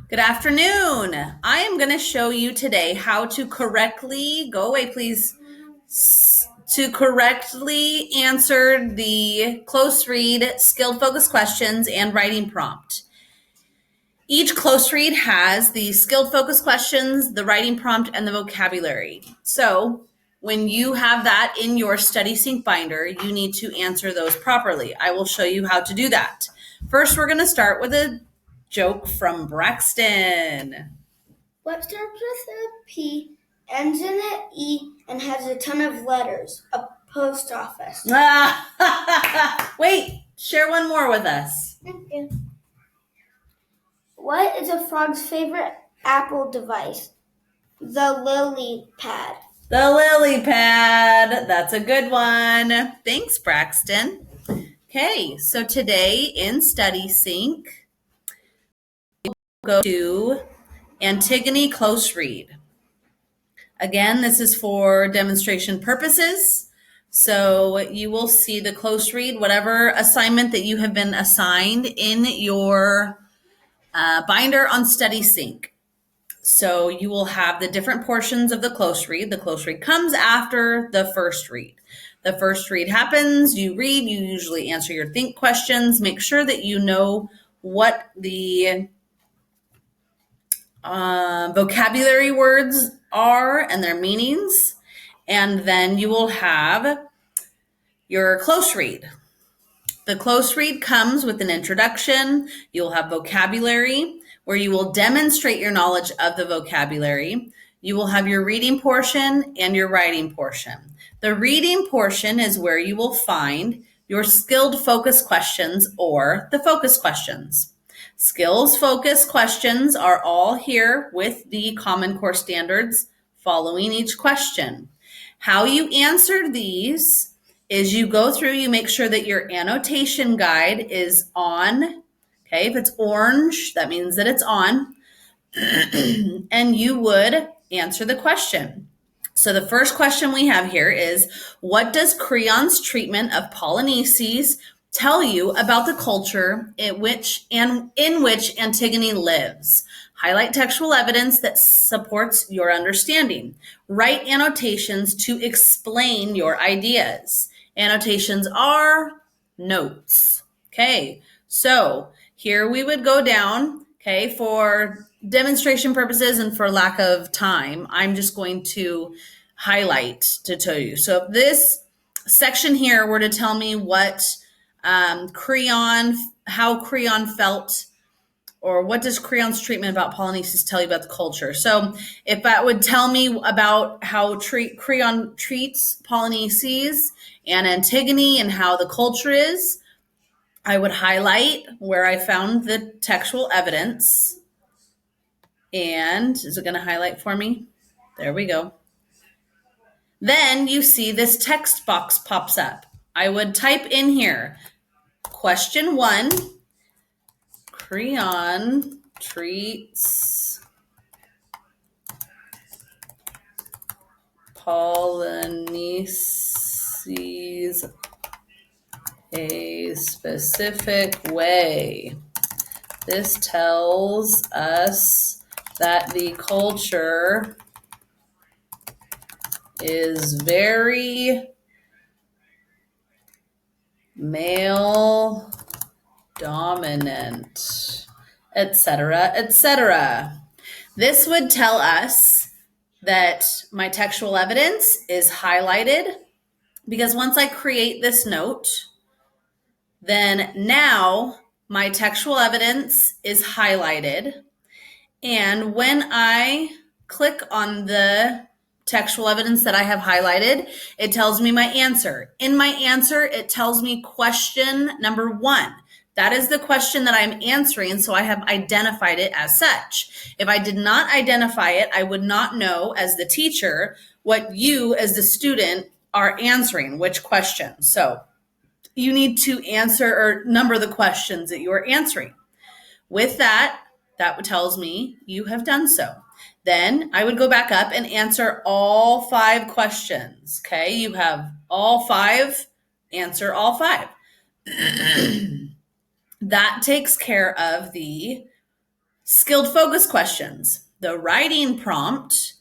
Good afternoon. I am going to show you today how to correctly, go away please, to correctly answer the close read, skilled focus questions, and writing prompt. Each close read has the skilled focus questions, the writing prompt, and the vocabulary. So when you have that in your Studysync binder, you need to answer those properly. I will show you how to do that. First, we're going to start with a joke from Braxton. What starts with a P, ends in an E, and has a ton of letters? A post office. Wait, share one more with us. Okay. What is a frog's favorite Apple device? The lily pad. The lily pad. That's a good one. Thanks, Braxton. Okay, so today in Studysync, we'll go to Antigone close read. Again, this is for demonstration purposes. So you will see the close read, whatever assignment that you have been assigned in your binder on Studysync. So you will have the different portions of the close read. The close read comes after the first read. The first read happens, you read, you usually answer your think questions. Make sure that you know what the vocabulary words are and their meanings. And then you will have your close read. The close read comes with an introduction. You'll have vocabulary where you will demonstrate your knowledge of the vocabulary. You will have your reading portion and your writing portion. The reading portion is where you will find your skilled focus questions or the focus questions. Skills focus questions are all here with the Common Core standards following each question. How you answer these is you go through, you make sure that your annotation guide is on. Okay, if it's orange, that means that it's on. And you would answer the question. So the first question we have here is, what does Creon's treatment of Polynices tell you about the culture in which Antigone lives? Highlight textual evidence that supports your understanding. Write annotations to explain your ideas. Annotations are notes. Okay, so here we would go down, okay, for demonstration purposes and for lack of time, I'm just going to highlight to tell you. So if this section here were to tell me what Creon, how Creon felt, or what does Creon's treatment about Polynices tell you about the culture? So if that would tell me about how Creon treats Polynices and Antigone and how the culture is, I would highlight where I found the textual evidence. And is it going to highlight for me? There we go. Then you see this text box pops up. I would type in here, question 1, Creon treats Polynices a specific way. This tells us that the culture is very male dominant, etc., etc. This would tell us that my textual evidence is highlighted because once I create this note, then now my textual evidence is highlighted. And when I click on the textual evidence that I have highlighted, it tells me my answer. In my answer, it tells me question number 1. That is the question that I'm answering, so I have identified it as such. If I did not identify it, I would not know as the teacher what you as the student are answering, which question. So you need to answer or number the questions that you are answering. With that, that tells me you have done so. Then I would go back up and answer all 5 questions. Okay, you have all 5, answer all 5. That takes care of the Skilled focus questions. The writing prompt,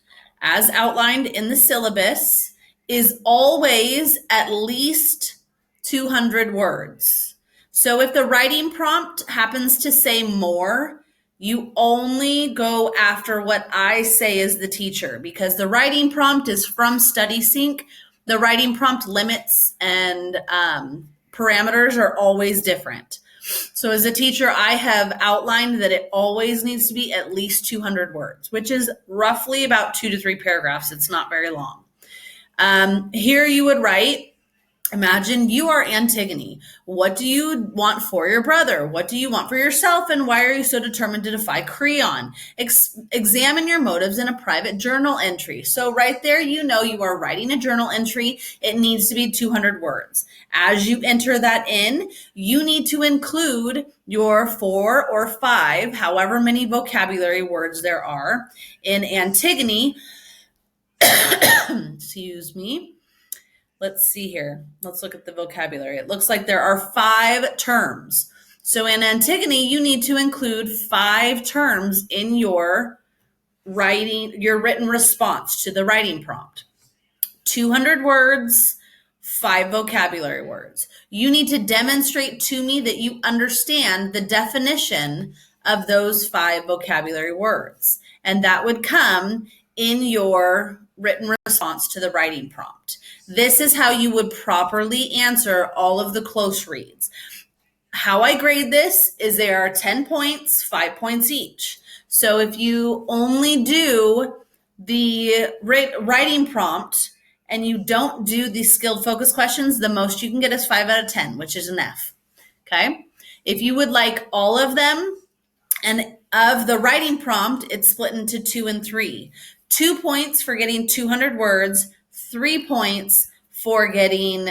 as outlined in the syllabus, is always at least 200 words. So if the writing prompt happens to say more, you only go after what I say as the teacher, because the writing prompt is from Studysync. The writing prompt limits and parameters are always different. So as a teacher, I have outlined that it always needs to be at least 200 words, which is roughly about 2 to 3 paragraphs. It's not very long. Here you would write, imagine you are Antigone. What do you want for your brother? What do you want for yourself? And why are you so determined to defy Creon? Examine your motives in a private journal entry. So right there, you know you are writing a journal entry. It needs to be 200 words. As you enter that in, you need to include your 4 or 5, however many vocabulary words there are in Antigone. Excuse me. Let's see here. Let's look at the vocabulary. It looks like there are 5 terms. So in Antigone, you need to include 5 terms in your written response to the writing prompt. 200 words, 5 vocabulary words. You need to demonstrate to me that you understand the definition of those 5 vocabulary words. And that would come in your written response to the writing prompt. This is how you would properly answer all of the close reads. How I grade this is there are 10 points, 5 points each. So if you only do the writing prompt and you don't do the skilled focus questions, the most you can get is 5 out of 10, which is an F. Okay. If you would like all of them, and of the writing prompt, it's split into 2 and 3. 2 points for getting 200 words, 3 points for getting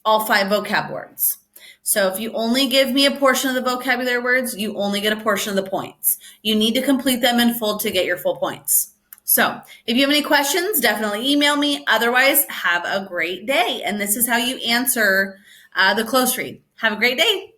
all 5 vocab words. So if you only give me a portion of the vocabulary words, you only get a portion of the points. You need to complete them in full to get your full points. So if you have any questions, definitely email me. Otherwise, have a great day. And this is how you answer the close read. Have a great day.